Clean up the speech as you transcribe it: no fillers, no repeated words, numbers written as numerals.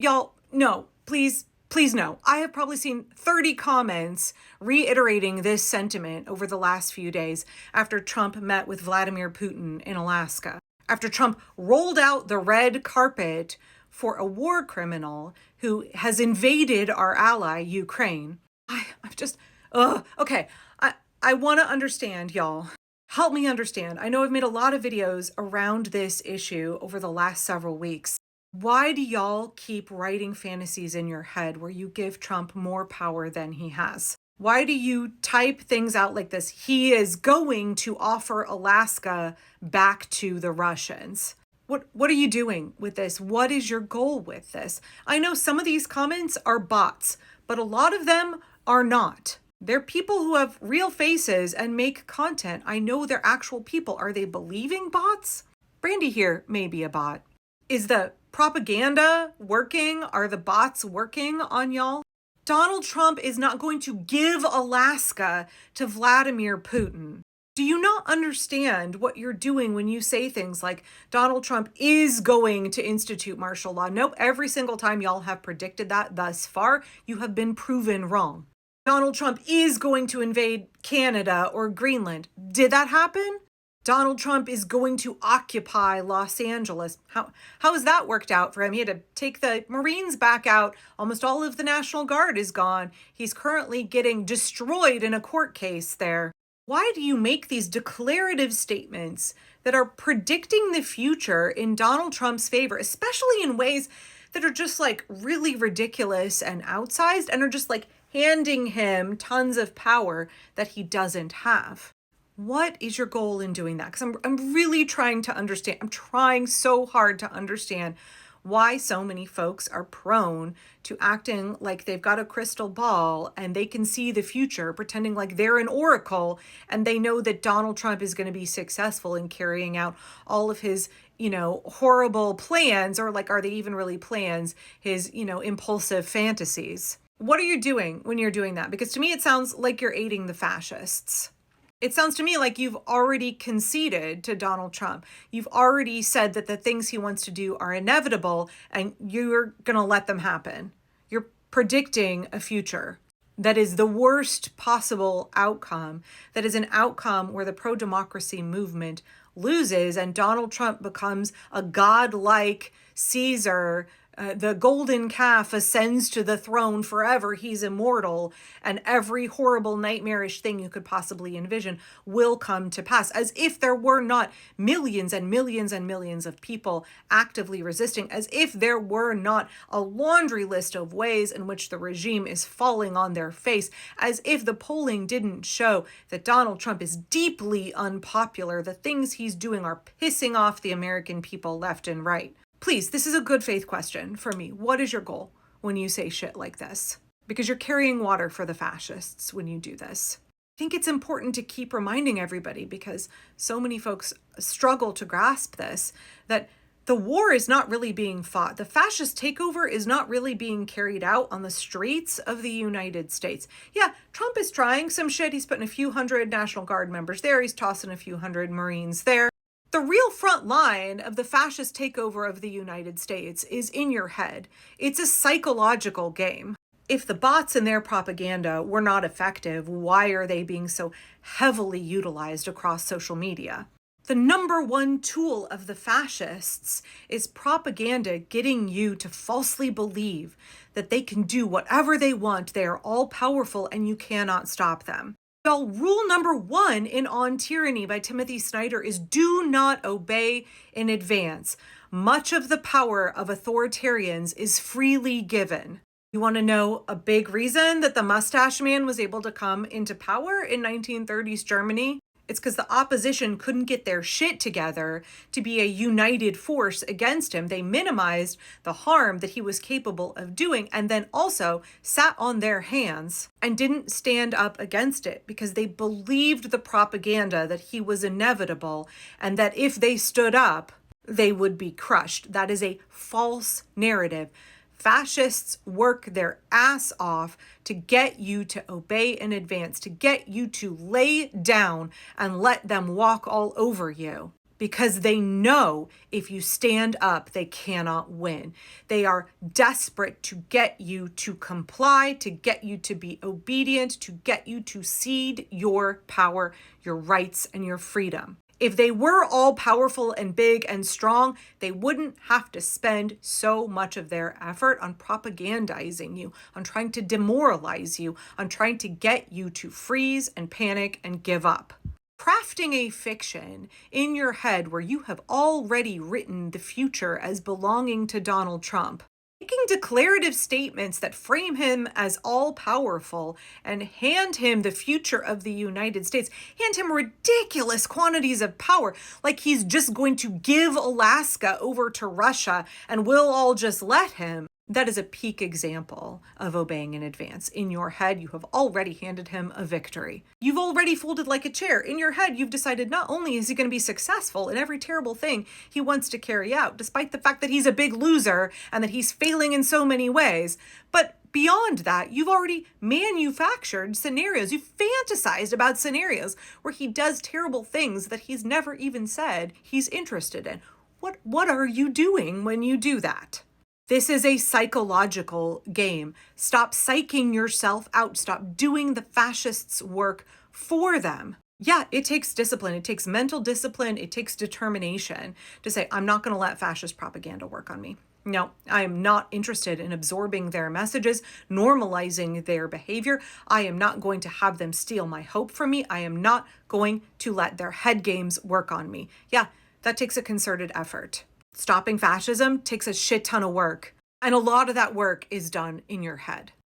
Y'all, no, please, please no. I have probably seen 30 comments reiterating this sentiment over the last few days after Trump met with Vladimir Putin in Alaska, after Trump rolled out the red carpet for a war criminal who has invaded our ally, Ukraine. I've just, okay. I want to understand, y'all. Help me understand. I know I've made a lot of videos around this issue over the last several weeks. Why do y'all keep writing fantasies in your head where you give Trump more power than he has? Why do you type things out like this? He is going to offer Alaska back to the Russians. What are you doing with this? What is your goal with this? I know some of these comments are bots, but a lot of them are not. They're people who have real faces and make content. I know they're actual people. Are they believing bots? Brandy here may be a bot. Is the propaganda working? Are the bots working on y'all? Donald Trump is not going to give Alaska to Vladimir Putin. Do you not understand what you're doing when you say things like Donald Trump is going to institute martial law? Nope, every single time y'all have predicted that thus far, you have been proven wrong. Donald Trump is going to invade Canada or Greenland. Did that happen? Donald Trump is going to occupy Los Angeles. How has that worked out for him? He had to take the Marines back out. Almost all of the National Guard is gone. He's currently getting destroyed in a court case there. Why do you make these declarative statements that are predicting the future in Donald Trump's favor, especially in ways that are just like really ridiculous and outsized and are just like handing him tons of power that he doesn't have? What is your goal in doing that? Because I'm really trying to understand. I'm trying so hard to understand why so many folks are prone to acting like they've got a crystal ball and they can see the future, pretending like they're an oracle and they know that Donald Trump is going to be successful in carrying out all of his, horrible plans, or like, are they even really plans, his, impulsive fantasies. What are you doing when you're doing that? Because to me, it sounds like you're aiding the fascists. It sounds to me like you've already conceded to Donald Trump. You've already said that the things he wants to do are inevitable and you're going to let them happen. You're predicting a future that is the worst possible outcome, that is an outcome where the pro-democracy movement loses and Donald Trump becomes a godlike Caesar. The golden calf ascends to the throne forever. He's immortal, and every horrible, nightmarish thing you could possibly envision will come to pass, as if there were not millions and millions and millions of people actively resisting, as if there were not a laundry list of ways in which the regime is falling on their face, as if the polling didn't show that Donald Trump is deeply unpopular. The things he's doing are pissing off the American people left and right. Please, this is a good faith question for me. What is your goal when you say shit like this? Because you're carrying water for the fascists when you do this. I think it's important to keep reminding everybody, because so many folks struggle to grasp this, that the war is not really being fought. The fascist takeover is not really being carried out on the streets of the United States. Yeah, Trump is trying some shit. He's putting a few hundred National Guard members there. He's tossing a few hundred Marines there. The real front line of the fascist takeover of the United States is in your head. It's a psychological game. If the bots and their propaganda were not effective, why are they being so heavily utilized across social media? The number one tool of the fascists is propaganda, getting you to falsely believe that they can do whatever they want. They are all powerful and you cannot stop them. Rule number one in On Tyranny by Timothy Snyder is do not obey in advance. Much of the power of authoritarians is freely given. You want to know a big reason that the mustache man was able to come into power in 1930s Germany? It's because the opposition couldn't get their shit together to be a united force against him. They minimized the harm that he was capable of doing and then also sat on their hands and didn't stand up against it because they believed the propaganda that he was inevitable and that if they stood up, they would be crushed. That is a false narrative. Fascists work their ass off to get you to obey in advance, to get you to lay down and let them walk all over you. because they know if you stand up, they cannot win. They are desperate to get you to comply, to get you to be obedient, to get you to cede your power, your rights, and your freedom. If they were all powerful and big and strong, they wouldn't have to spend so much of their effort on propagandizing you, on trying to demoralize you, on trying to get you to freeze and panic and give up. Crafting a fiction in your head where you have already written the future as belonging to Donald Trump, making declarative statements that frame him as all-powerful and hand him the future of the United States, hand him ridiculous quantities of power, like he's just going to give Alaska over to Russia and we'll all just let him. That is a peak example of obeying in advance. In your head, you have already handed him a victory. You've already folded like a chair. In your head, you've decided not only is he going to be successful in every terrible thing he wants to carry out, despite the fact that he's a big loser and that he's failing in so many ways, but beyond that, you've already manufactured scenarios. You've fantasized about scenarios where he does terrible things that he's never even said he's interested in. What are you doing when you do that? This is a psychological game. Stop psyching yourself out. Stop doing the fascists' work for them. Yeah, it takes discipline. It takes mental discipline. It takes determination to say, I'm not going to let fascist propaganda work on me. No, I am not interested in absorbing their messages, normalizing their behavior. I am not going to have them steal my hope from me. I am not going to let their head games work on me. Yeah, that takes a concerted effort. Stopping fascism takes a shit ton of work. And a lot of that work is done in your head.